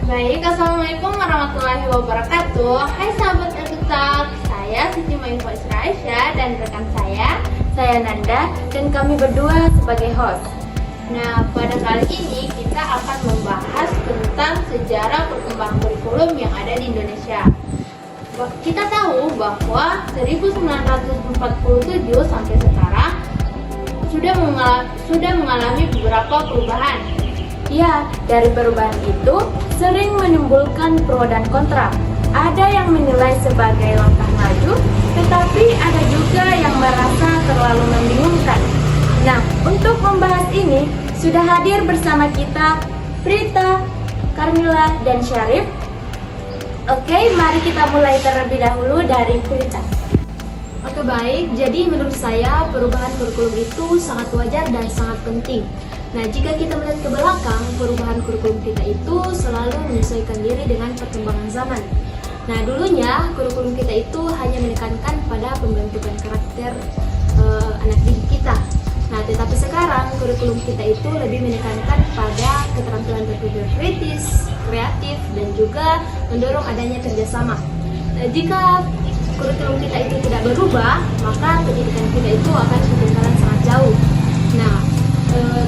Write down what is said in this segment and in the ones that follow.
Baik, Assalamualaikum warahmatullahi wabarakatuh. Hai sahabat EduTalk, saya Siti Mainfo Aisyah dan rekan saya Nanda, dan kami berdua sebagai host. Nah, pada kali ini kita akan membahas tentang sejarah perkembangan kurikulum yang ada di Indonesia. Kita tahu bahwa 1947 sampai sekarang sudah mengalami beberapa perubahan. Ya, dari perubahan itu sering menimbulkan pro dan kontra. Ada yang menilai sebagai langkah maju, tetapi ada juga yang merasa terlalu membingungkan. Nah, untuk membahas ini, sudah hadir bersama kita Prita, Carmila, dan Syarif. Oke, mari kita mulai terlebih dahulu dari Prita. Oke, baik, jadi menurut saya perubahan kurikulum itu sangat wajar dan sangat penting. Nah, jika kita melihat ke belakang, perubahan kurikulum kita itu selalu menyesuaikan diri dengan perkembangan zaman. Nah, dulunya kurikulum kita itu hanya menekankan pada pembentukan karakter anak didik kita. Nah, tetapi sekarang kurikulum kita itu lebih menekankan pada keterampilan berpikir kritis, kreatif, dan juga mendorong adanya kerjasama. Nah, jika kurikulum kita itu tidak berubah, maka pendidikan kita itu akan ketinggalan sangat jauh. Nah,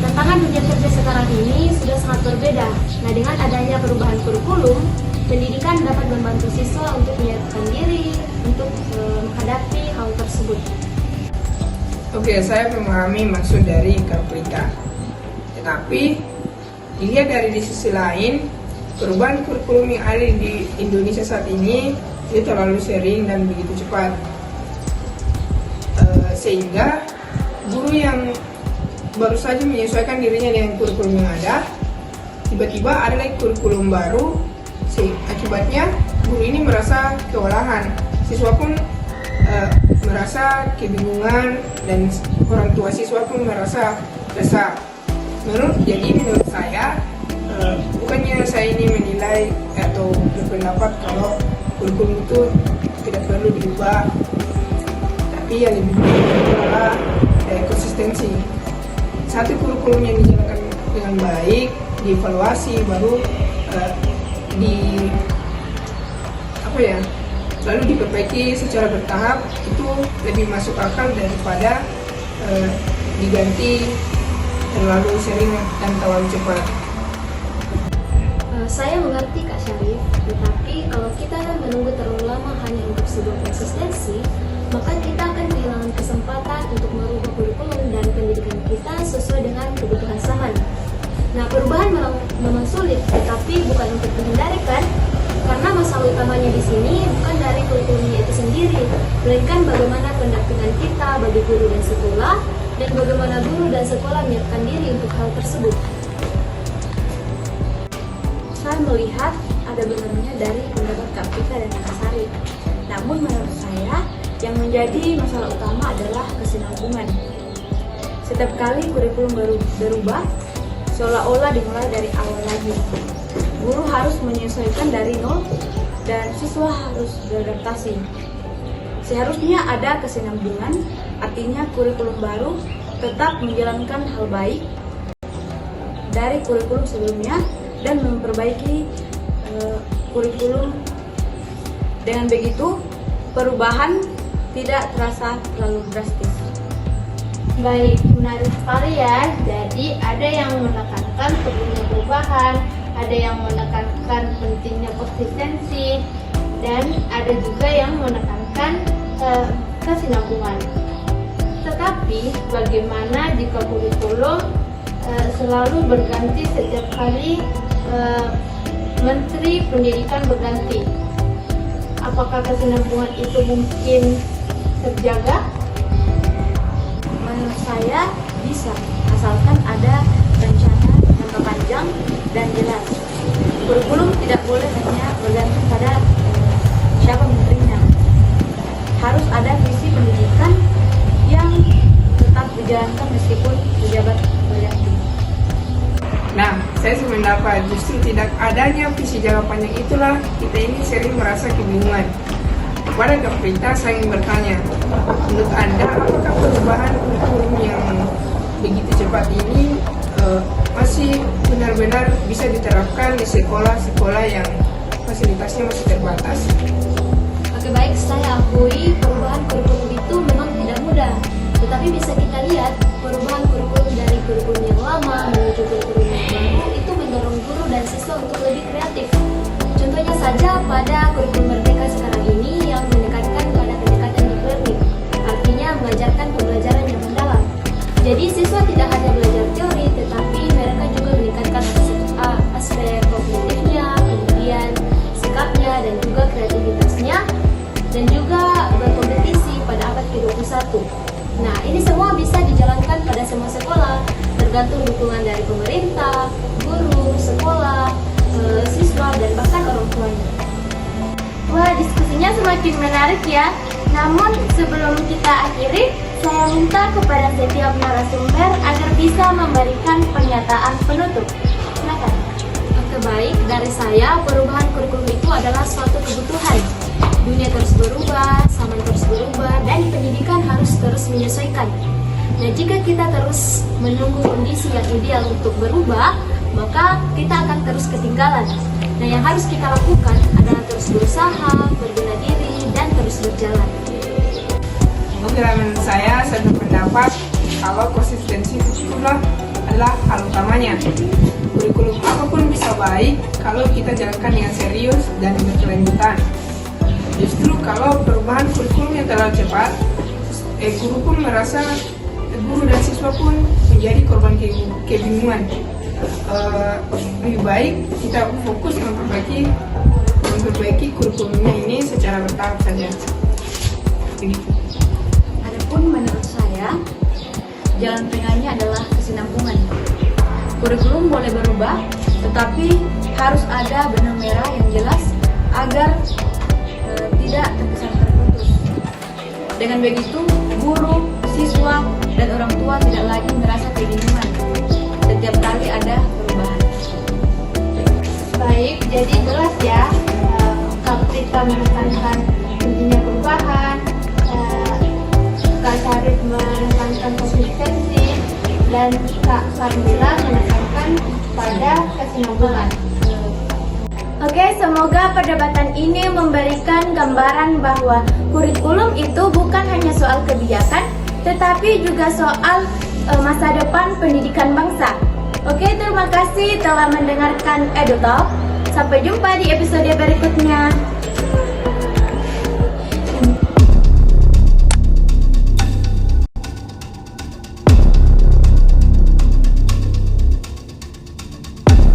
tantangan dunia kerja sekarang ini sudah sangat berbeda. Nah, dengan adanya perubahan kurikulum, pendidikan dapat membantu siswa untuk menyiapkan diri untuk menghadapi hal tersebut. Oke, saya memahami maksud dari Kak Prita. Tetapi, dilihat dari di sisi lain, perubahan kurikulum yang ada di Indonesia saat ini itu terlalu sering dan begitu cepat. Sehingga guru yang baru saja menyesuaikan dirinya dengan kurikulum yang ada, tiba-tiba ada lagi kurikulum baru, akibatnya guru ini merasa kewalahan, siswa pun merasa kebingungan, dan orang tua siswa pun merasa resah. Menurut saya, bukannya saya ini menilai atau berpendapat kalau kurikulum itu tidak perlu diubah, tapi yang lebih penting adalah konsistensi. Satu kurikulum yang dijalankan dengan baik, dievaluasi, baru lalu diperbaiki secara bertahap, itu lebih masuk akal daripada diganti terlalu sering dan terlalu cepat. Saya mengerti Kak Syarif, tetapi kalau kita menunggu terlalu lama hanya untuk sebuah konsistensi, maka kita akan kehilangan kesempatan untuk merubah kurikulum dan pendidikan kita sesuai dengan kebutuhan zaman. Nah, perubahan memang sulit, tetapi bukan untuk dihindari kan? Karena masalah utamanya di sini bukan dari kurikulumnya itu sendiri, melainkan bagaimana pendampingan kita bagi guru dan sekolah, dan bagaimana guru dan sekolah menyiapkan diri untuk hal tersebut. Saya melihat ada benarnya dari pendapat Kak Prita dan Kak Syarif. Namun menurut saya, yang menjadi masalah utama adalah kesinambungan. Setiap kali kurikulum baru berubah, seolah-olah dimulai dari awal lagi. Guru harus menyesuaikan dari nol dan siswa harus beradaptasi. Seharusnya ada kesinambungan, artinya kurikulum baru tetap menjalankan hal baik dari kurikulum sebelumnya dan memperbaiki kurikulum. Dengan begitu, perubahan tidak terasa terlalu drastis. Baik, menarik sekali ya. Jadi ada yang menekankan perlunya perubahan, ada yang menekankan pentingnya konsistensi, dan ada juga yang menekankan kesinambungan. Tetapi bagaimana jika kurikulum selalu berganti setiap kali Menteri Pendidikan berganti? Apakah kesinambungan itu mungkin terjaga? Menurut saya bisa, asalkan ada rencana jangka panjang dan jelas. Kurikulum tidak boleh hanya bergantung pada siapa menterinya. Harus ada visi pendidikan yang tetap dijalankan meskipun pejabat berganti. Nah, saya sependapat justru tidak adanya visi jangka panjang itulah kita ini sering merasa kebingungan. Kepada Kak Prita, saya ingin bertanya, menurut Anda apakah perubahan kurikulum yang begitu cepat ini masih benar-benar bisa diterapkan di sekolah-sekolah yang fasilitasnya masih terbatas. Oke baik, saya akui perubahan kurikulum itu memang tidak mudah. Tetapi bisa kita lihat perubahan kurikulum dari kurikulum yang lama menuju kurikulum yang baru itu mendorong guru dan siswa untuk lebih kreatif. Contohnya saja pada kurikulum Merdeka sekarang ini yang mendekatkan pada pendekatan deep learning, artinya mengajarkan pembelajaran yang mendalam. Jadi siswa tidak hanya belajar teori, tetapi mereka juga meningkatkan aspek kognitifnya, kemudian sikapnya dan juga kreativitasnya, dan juga berkompetisi pada abad ke-21. Nah, ini semua bisa dijalankan pada semua sekolah, tergantung dukungan dari pemerintah, guru, sekolah, siswa, dan bahkan orang tuanya. Wah, diskusinya semakin menarik ya. Namun sebelum kita akhiri, saya minta kepada setiap narasumber agar bisa memberikan pernyataan penutup. Silakan. Oke baik, dari saya perubahan kurikulum itu adalah suatu kebutuhan. Dunia terus berubah, zaman terus berubah, dan pendidikan harus terus menyesuaikan. Nah, jika kita terus menunggu kondisi yang ideal untuk berubah, maka kita akan terus ketinggalan. Nah, yang harus kita lakukan adalah terus berusaha, berbela diri, dan terus berjalan. Oke, menurut saya berpendapat kalau konsistensi itu adalah hal utamanya. Kurikulum apapun bisa baik kalau kita jalankan dengan serius dan berkelanjutan. Justru kalau perubahan kurikulum yang terlalu cepat, guru pun merasa, guru dan siswa pun menjadi korban kebingungan. Lebih baik kita fokus memperbaiki kurikulumnya ini secara bertahap saja. Begitu. Adapun menurut saya, jalan tengahnya adalah kesinambungan. Kurikulum boleh berubah, tetapi harus ada benang merah yang jelas agar tidak terkesan terputus. Dengan begitu, guru, siswa, dan orang tua tidak lagi merasa kebingungan setiap kali ada perubahan. Baik, jadi jelas ya kalau kita menekankan pentingnya perubahan, Kak Syarif menekankan konsistensi, dan Kak Fardila menekankan pada kesinambungan. Oke, semoga perdebatan ini memberikan gambaran bahwa kurikulum itu bukan hanya soal kebijakan, tetapi juga soal masa depan pendidikan bangsa. Oke, terima kasih telah mendengarkan EduTalk. Sampai jumpa di episode berikutnya.